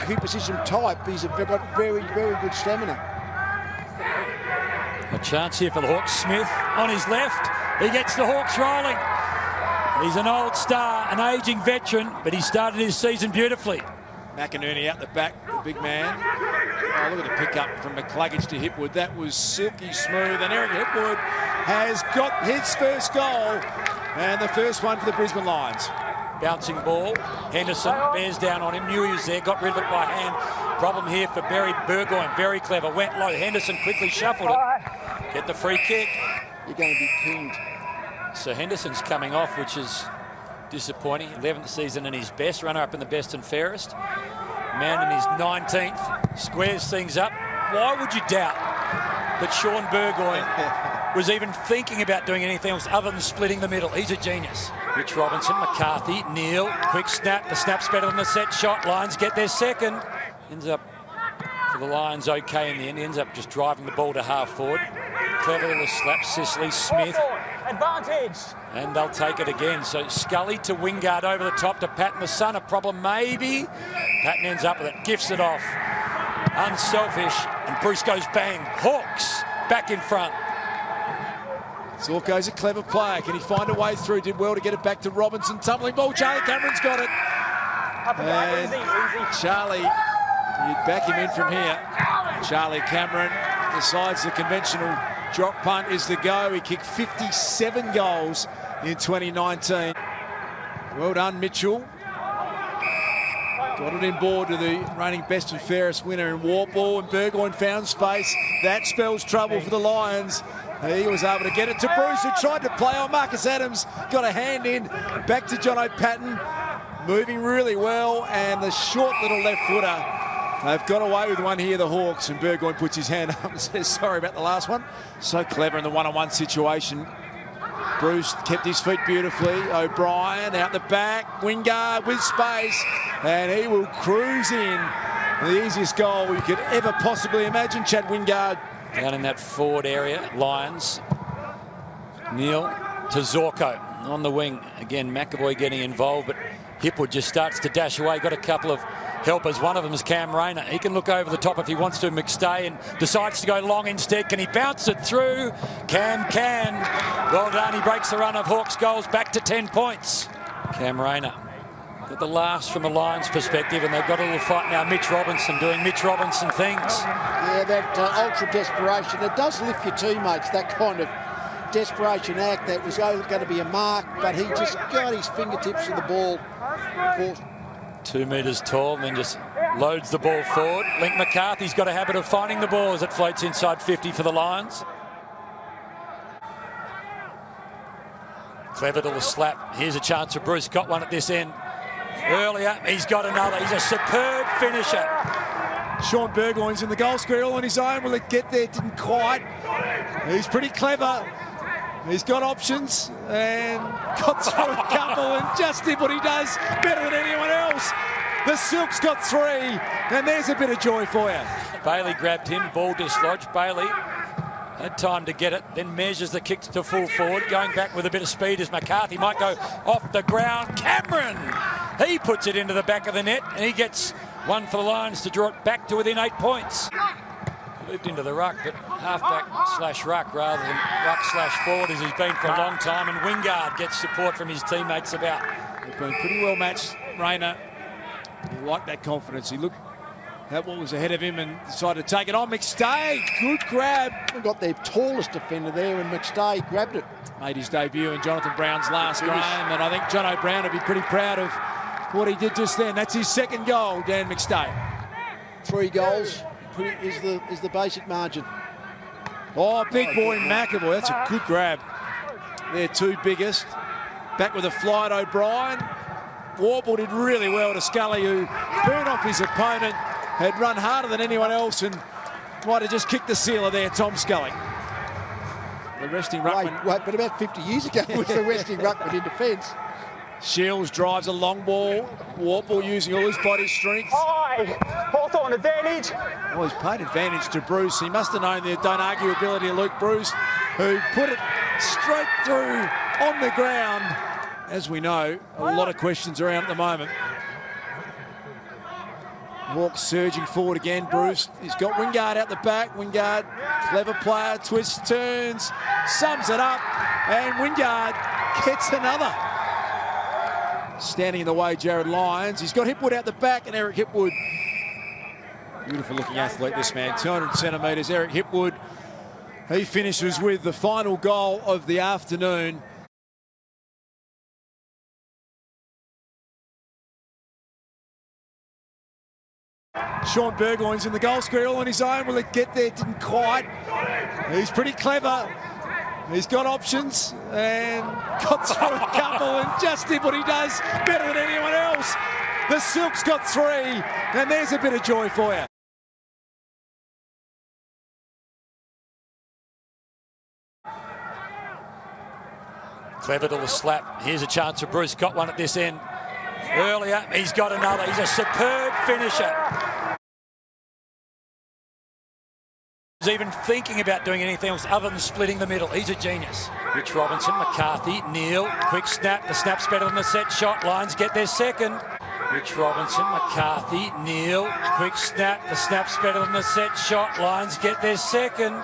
key position type. He's got very, very good stamina. A chance here for the Hawks. Smith on his left. He gets the Hawks rolling. He's an old star, an ageing veteran, but he started his season beautifully. McInerney out the back, the big man. Oh, look at the pickup from McCluggage to Hipwood. That was silky smooth, and Eric Hipwood has got his first goal, and the first one for the Brisbane Lions. Bouncing ball. Henderson bears down on him. Knew he was there. Got rid of it by hand. Problem here for Barry Burgoyne. Very clever. Went low. Henderson quickly shuffled it. Get the free kick. You're going to be pinged. So Henderson's coming off, which is disappointing. 11th season in his best. Runner up in the best and fairest. Man in his 19th. Squares things up. Why would you doubt that Sean Burgoyne was even thinking about doing anything else other than splitting the middle? He's a genius. Rich Robinson, McCarthy, Neal, quick snap. The snap's better than the set shot. Lions get their second. Ends up for the Lions okay in the end. Ends up just driving the ball to half forward. Clever little slap. Sicily, Smith. Advantage. And they'll take it again. So Scully to Wingard over the top to Patton the Sun. A problem maybe. Patton ends up with it. Gifts it off. Unselfish. And Bruce goes bang. Hawks back in front. Zorko's a clever player. Can he find a way through? Did well to get it back to Robinson. Tumbling ball. Charlie Cameron's got it. And Charlie, you'd back him in from here. Charlie Cameron decides the conventional drop punt is the go. He kicked 57 goals in 2019. Well done, Mitchell. Got it in board to the reigning best and fairest winner in Wartball, and Burgoyne found space. That spells trouble for the Lions. He was able to get it to Bruce, who tried to play on Marcus Adams. Got a hand in, back to Jono Patton. Moving really well, and the short little left footer. They've got away with one here, the Hawks, and Burgoyne puts his hand up and says sorry about the last one. So clever in the one-on-one situation. Bruce kept his feet beautifully. O'Brien out the back. Wingard with space. And he will cruise in. The easiest goal you could ever possibly imagine. Chad Wingard. Down in that forward area, Lions. Neal to Zorko on the wing. Again, McAvoy getting involved, but Hipwood just starts to dash away. Got a couple of helpers. One of them is Cam Rayner. He can look over the top if he wants to. McStay, and decides to go long instead. Can he bounce it through? Cam can. Well done. He breaks the run of Hawks goals back to 10 points. Cam Rayner. Got the last from the Lions' perspective, and they've got a little fight now. Mitch Robinson doing Mitch Robinson things. Yeah, that ultra desperation. It does lift your teammates, that kind of desperation act. That was going to be a mark, but he just got his fingertips to the ball. 2 metres tall, and then just loads the ball forward. Link McCarthy's got a habit of finding the ball as it floats inside 50 for the Lions. Clever little slap. Here's a chance for Bruce. Got one at this end. Earlier, he's got another. He's a superb finisher. Sean Burgoyne's in the goal square all on his own. Will it get there? Didn't quite. He's pretty clever. He's got options and got through a couple and just did what he does better than anyone else. The Silk's got 3, and there's a bit of joy for you. Bailey grabbed him, ball dislodged. Bailey had time to get it, then measures the kick to full forward, going back with a bit of speed as McCarthy might go off the ground. Cameron, he puts it into the back of the net, and he gets one for the Lions to draw it back to within 8 points. Moved into the ruck, but halfback / ruck rather than ruck / forward as he's been for a long time, and Wingard gets support from his teammates about. They've been pretty well matched, Rayner. He liked that confidence. He looked that one was ahead of him and decided to take it on. McStay, good grab. We've got their tallest defender there, and McStay grabbed it. Made his debut in Jonathan Brown's last game, and I think Jono Brown would be pretty proud of what he did just then. That's his second goal, Dan McStay. 3 goals is the basic margin. Oh, big boy McAvoy. That's a good grab. They're 2 biggest. Back with a fly to O'Brien. Warble did really well to Scully, who burned off his opponent, had run harder than anyone else, and might have just kicked the sealer there, Tom Scully. The resting ruckman. Wait, but about 50 years ago was the resting ruckman in defence. Shields drives a long ball. Warple using all his body strength. Hawthorn advantage. Oh, he's played advantage to Bruce. He must have known the don't argue ability of Luke Bruce, who put it straight through on the ground. As we know, a lot of questions around at the moment. Walks surging forward again, Bruce. He's got Wingard out the back. Wingard, clever player, twists, turns, sums it up, and Wingard gets another. Standing in the way, Jared Lyons. He's got Hipwood out the back, and Eric Hipwood. Beautiful looking athlete, this man, 200 centimetres. Eric Hipwood, he finishes with the final goal of the afternoon. Sean Burgoyne's in the goal square all on his own. Will it get there? Didn't quite. He's pretty clever. He's got options and got through a couple and just did what he does better than anyone else. The Silk's got 3, and there's a bit of joy for you. Clever to the slap. Here's a chance for Bruce. Got one at this end earlier. He's got another. He's a superb finisher. He's even thinking about doing anything else other than splitting the middle. He's a genius. Rich Robinson, McCarthy, Neal, quick snap. The snap's better than the set shot. Lions get their second. Rich Robinson, McCarthy, Neal, quick snap. The snap's better than the set shot. Lions get their second.